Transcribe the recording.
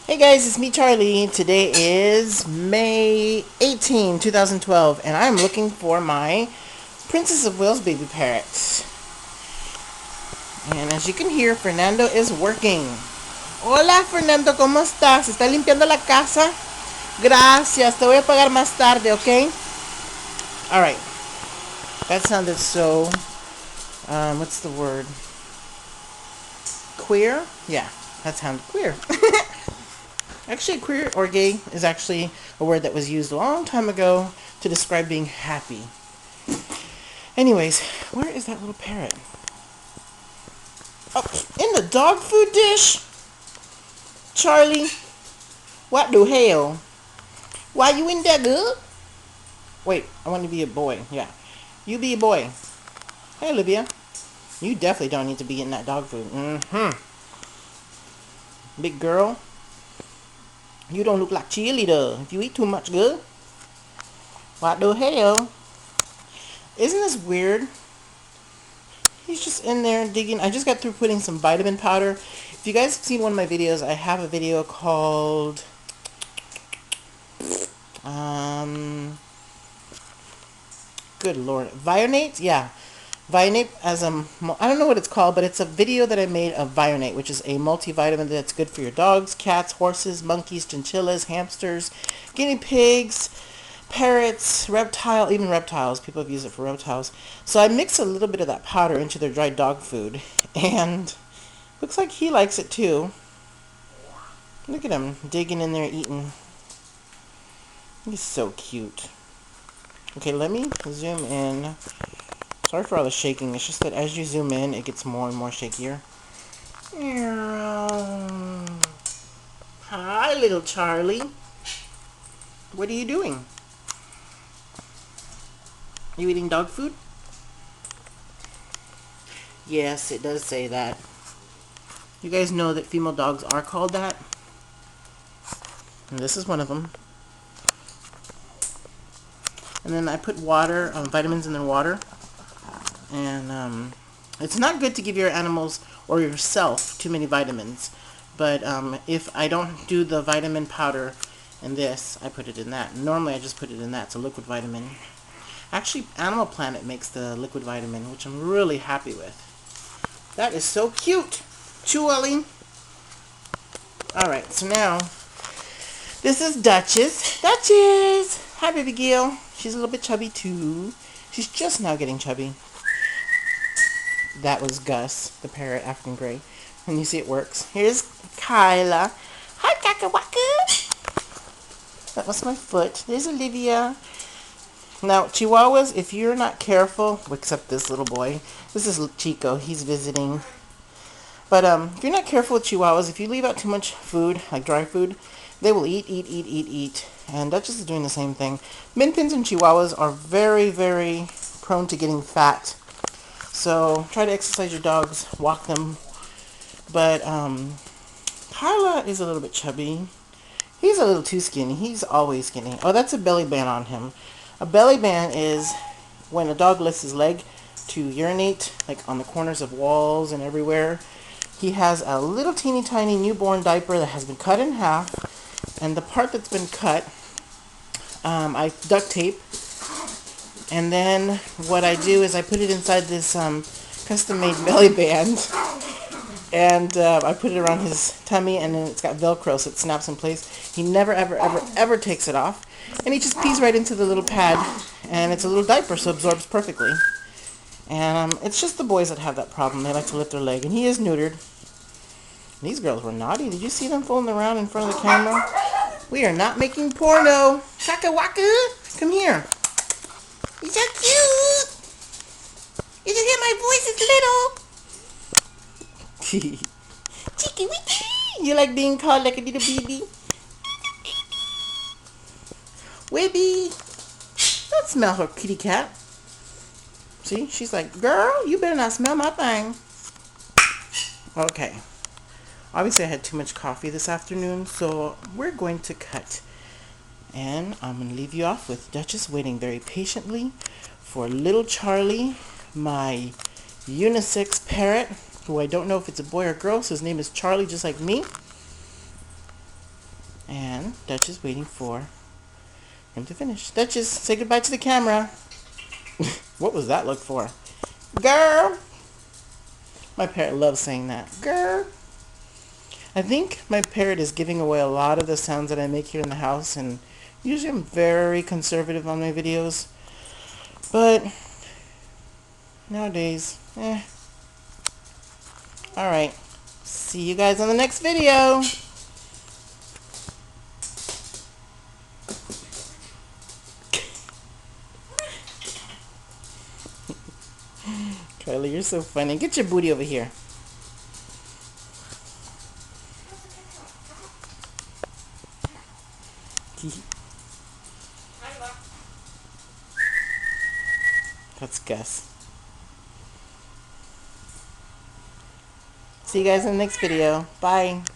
Hey guys, it's me Charlie. Today is May 18, 2012, and I'm looking for my Princess of Wales baby parrot. And as you can hear, Fernando is working. Hola Fernando, ¿cómo estás? ¿Está limpiando la casa? Gracias, te voy a pagar más tarde, ¿ok? Alright, that sounded so, what's the word? Queer? Yeah, that sounded queer. Actually, queer or gay is actually a word that was used a long time ago to describe being happy. Anyways, where is that little parrot? Oh, in the dog food dish? Charlie, what the hell? Why you in there, girl? Wait, I want to be a boy. Yeah. You be a boy. Hey, Olivia. You definitely don't need to be in that dog food. Big girl. You don't look like cheerleader if you eat too much, girl. What the hell? Isn't this weird? He's just in there digging. I just got through putting some vitamin powder. If you guys have seen one of my videos, I have a video called good lord, Vionate? Yeah. Vionate as a, I don't know what it's called, but it's a video that I made of Vionate, which is a multivitamin that's good for your dogs, cats, horses, monkeys, chinchillas, hamsters, guinea pigs, parrots, even reptiles. People have used it for reptiles. So I mix a little bit of that powder into their dry dog food, and looks like he likes it too. Look at him digging in there eating. He's so cute. Okay, let me zoom in. Sorry for all the shaking. It's just that as you zoom in, it gets more and more shakier. Hi, little Charlie. What are you doing? You eating dog food? Yes, it does say that. You guys know that female dogs are called that? And this is one of them. And then I put water, vitamins in their water. And it's not good to give your animals or yourself too many vitamins. But if I don't do the vitamin powder in this, I put it in that. Normally I just put it in that. It's a liquid vitamin. Actually, Animal Planet makes the liquid vitamin, which I'm really happy with. That is so cute. Chewy. Alright, so now, this is Duchess. Duchess! Hi, baby girl. She's a little bit chubby, too. She's just now getting chubby. That was Gus, the parrot, African Grey. And you see it works. Here's Kyla. Hi, Kakawaka. That was my foot. There's Olivia. Now, Chihuahuas, if you're not careful, except this little boy. This is Chico. He's visiting. But if you're not careful with Chihuahuas, if you leave out too much food, like dry food, they will eat. And Duchess is doing the same thing. Min Pins and Chihuahuas are very, very prone to getting fat. So try to exercise your dogs, walk them. But Carla is a little bit chubby. He's a little too skinny. He's always skinny. Oh, that's a belly band on him. A belly band is when a dog lifts his leg to urinate, like on the corners of walls and everywhere. He has a little teeny tiny newborn diaper that has been cut in half. And the part that's been cut, I duct tape. And then what I do is I put it inside this custom-made belly band. And I put it around his tummy, and then it's got Velcro, so it snaps in place. He never, ever takes it off. And he just pees right into the little pad. And it's a little diaper, so it absorbs perfectly. And it's just the boys that have that problem. They like to lift their leg. And he is neutered. These girls were naughty. Did you see them fooling around in front of the camera? We are not making porno. Shaka waka. Come here. You're so cute. You just hear my voice. It's little. Cheeky wiki. You like being called like a little baby? Wibby. Don't smell her, kitty cat. See? She's like, girl, you better not smell my thing. Okay. Obviously, I had too much coffee this afternoon, so we're going to cut. And I'm going to leave you off with Duchess waiting very patiently for little Charlie, my unisex parrot, who I don't know if it's a boy or girl, so his name is Charlie, just like me. Dutch is waiting for him to finish. Duchess, say goodbye to the camera. What was that look for? Girl! My parrot loves saying that. Girl! I think my parrot is giving away a lot of the sounds that I make here in the house, and usually I'm very conservative on my videos. But nowadays, Alright. See you guys on the next video. Kylie, you're so funny. Get your booty over here. That's Gus. See you guys in the next video. Bye.